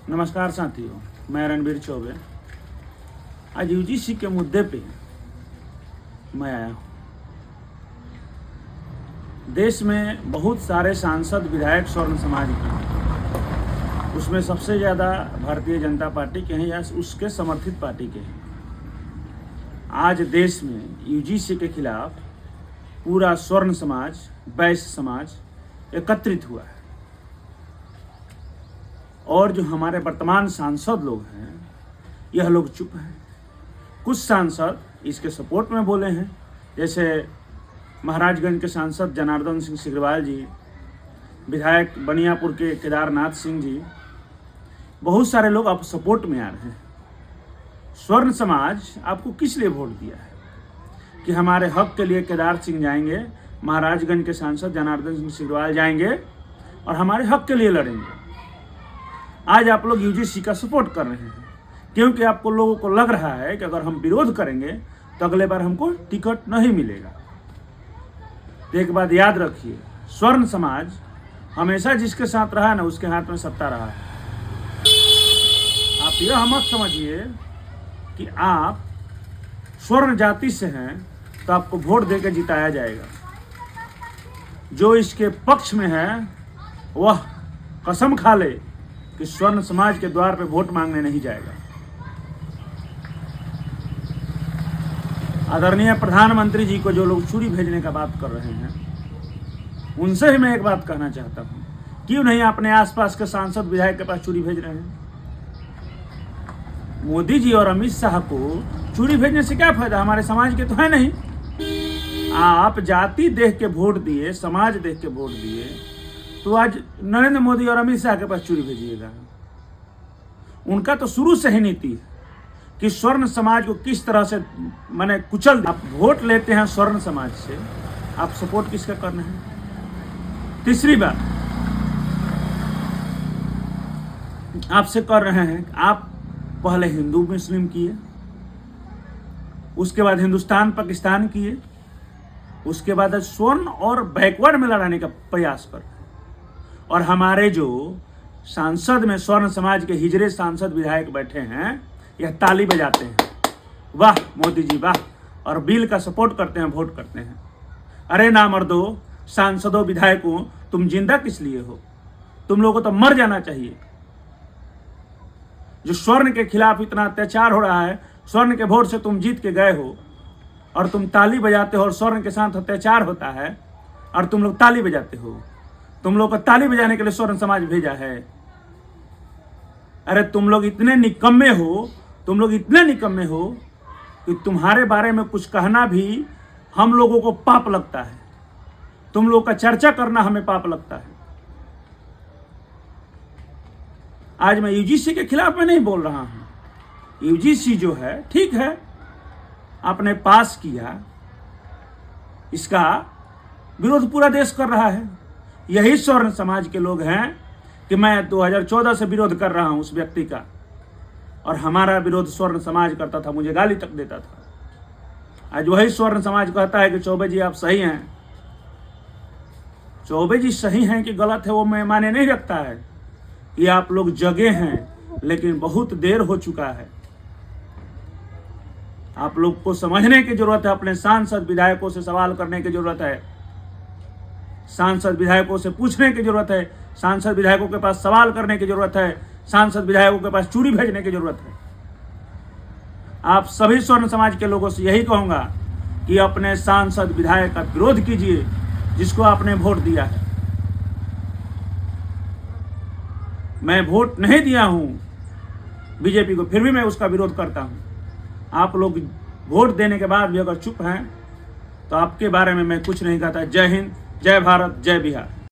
नमस्कार साथियों, मैं रणबीर चौबे। आज यूजीसी के मुद्दे पे मैं आया हूँ। देश में बहुत सारे सांसद विधायक स्वर्ण समाज के हैं, उसमें सबसे ज़्यादा भारतीय जनता पार्टी के हैं या उसके समर्थित पार्टी के हैं। आज देश में यूजीसी के खिलाफ पूरा स्वर्ण समाज, वैश्य समाज एकत्रित हुआ है और जो हमारे वर्तमान सांसद लोग हैं यह लोग चुप हैं। कुछ सांसद इसके सपोर्ट में बोले हैं, जैसे महाराजगंज के सांसद जनार्दन सिंह सिग्रीवाल जी, विधायक बनियापुर के केदारनाथ सिंह जी, बहुत सारे लोग अब सपोर्ट में आ रहे हैं। स्वर्ण समाज आपको किस लिए वोट दिया है कि हमारे हक के लिए केदार सिंह जाएंगे, महाराजगंज के सांसद जनार्दन सिंह सिग्रीवाल जाएंगे और हमारे हक के लिए लड़ेंगे। आज आप लोग यूजीसी का सपोर्ट कर रहे हैं क्योंकि आपको लोगों को लग रहा है कि अगर हम विरोध करेंगे तो अगले बार हमको टिकट नहीं मिलेगा। तो एक बात याद रखिए, स्वर्ण समाज हमेशा जिसके साथ रहा ना उसके हाथ में सत्ता रहा है। आप यह मत समझिए कि आप स्वर्ण जाति से हैं तो आपको वोट देकर जिताया जाएगा। जो इसके पक्ष में है वह कसम खा ले कि स्वर्ण समाज के द्वार पे वोट मांगने नहीं जाएगा। आदरणीय प्रधानमंत्री जी को जो लोग चूड़ी भेजने का बात कर रहे हैं उनसे ही मैं एक बात कहना चाहता हूं, क्यों नहीं अपने आसपास के सांसद विधायक के पास चूड़ी भेज रहे हैं? मोदी जी और अमित शाह को चूड़ी भेजने से क्या फायदा? हमारे समाज के तो है नहीं। आप जाति देख के वोट दिए, समाज देख के वोट दिए, तो आज नरेंद्र मोदी और अमित शाह के पास चूड़ी भेजिएगा। उनका तो शुरू से ही नीति है कि स्वर्ण समाज को किस तरह से माने कुचल। आप वोट लेते हैं स्वर्ण समाज से, आप सपोर्ट किसका करना है? तीसरी बात आपसे कर रहे हैं, आप पहले हिंदू मुस्लिम किए, उसके बाद हिंदुस्तान पाकिस्तान किए, उसके बाद स्वर्ण और बैकवर्ड में लड़ाने का प्रयास कर। और हमारे जो सांसद में स्वर्ण समाज के हिजरे सांसद विधायक बैठे हैं यह ताली बजाते हैं, वाह मोदी जी वाह, और बिल का सपोर्ट करते हैं, वोट करते हैं। अरे ना मर्दो, सांसदों विधायकों, तुम जिंदा किस लिए हो? तुम लोगों को तो मर जाना चाहिए। जो स्वर्ण के खिलाफ इतना अत्याचार हो रहा है, स्वर्ण के वोट से तुम जीत के गए हो और तुम ताली बजाते हो, और स्वर्ण के साथ अत्याचार होता है और तुम लोग ताली बजाते हो। तुम लोग को ताली बजाने के लिए स्वर्ण समाज भेजा है। अरे तुम लोग इतने निकम्मे हो, तुम लोग इतने निकम्मे हो कि तुम्हारे बारे में कुछ कहना भी हम लोगों को पाप लगता है। तुम लोग का चर्चा करना हमें पाप लगता है। आज मैं यूजीसी के खिलाफ में नहीं बोल रहा हूं। यूजीसी जो है ठीक है, आपने पास किया, इसका विरोध पूरा देश कर रहा है। यही स्वर्ण समाज के लोग हैं कि मैं 2014 से विरोध कर रहा हूं उस व्यक्ति का, और हमारा विरोध स्वर्ण समाज करता था, मुझे गाली तक देता था। आज वही स्वर्ण समाज कहता है कि चौबे जी आप सही हैं। चौबे जी सही हैं कि गलत है वो मैं माने नहीं रखता है। ये आप लोग जगे हैं लेकिन बहुत देर हो चुका है। आप लोग को समझने की जरूरत है, अपने सांसद विधायकों से सवाल करने की जरूरत है, सांसद विधायकों से पूछने की जरूरत है, सांसद विधायकों के पास सवाल करने की जरूरत है, सांसद विधायकों के पास चूड़ी भेजने की जरूरत है। आप सभी स्वर्ण समाज के लोगों से यही कहूंगा कि अपने सांसद विधायक का विरोध कीजिए जिसको आपने वोट दिया है। मैं वोट नहीं दिया हूं बीजेपी को, फिर भी मैं उसका विरोध करता हूं। आप लोग वोट देने के बाद भी अगर चुप हैं तो आपके बारे में मैं कुछ नहीं कहता। जय हिंद, जय भारत, जय बिहार।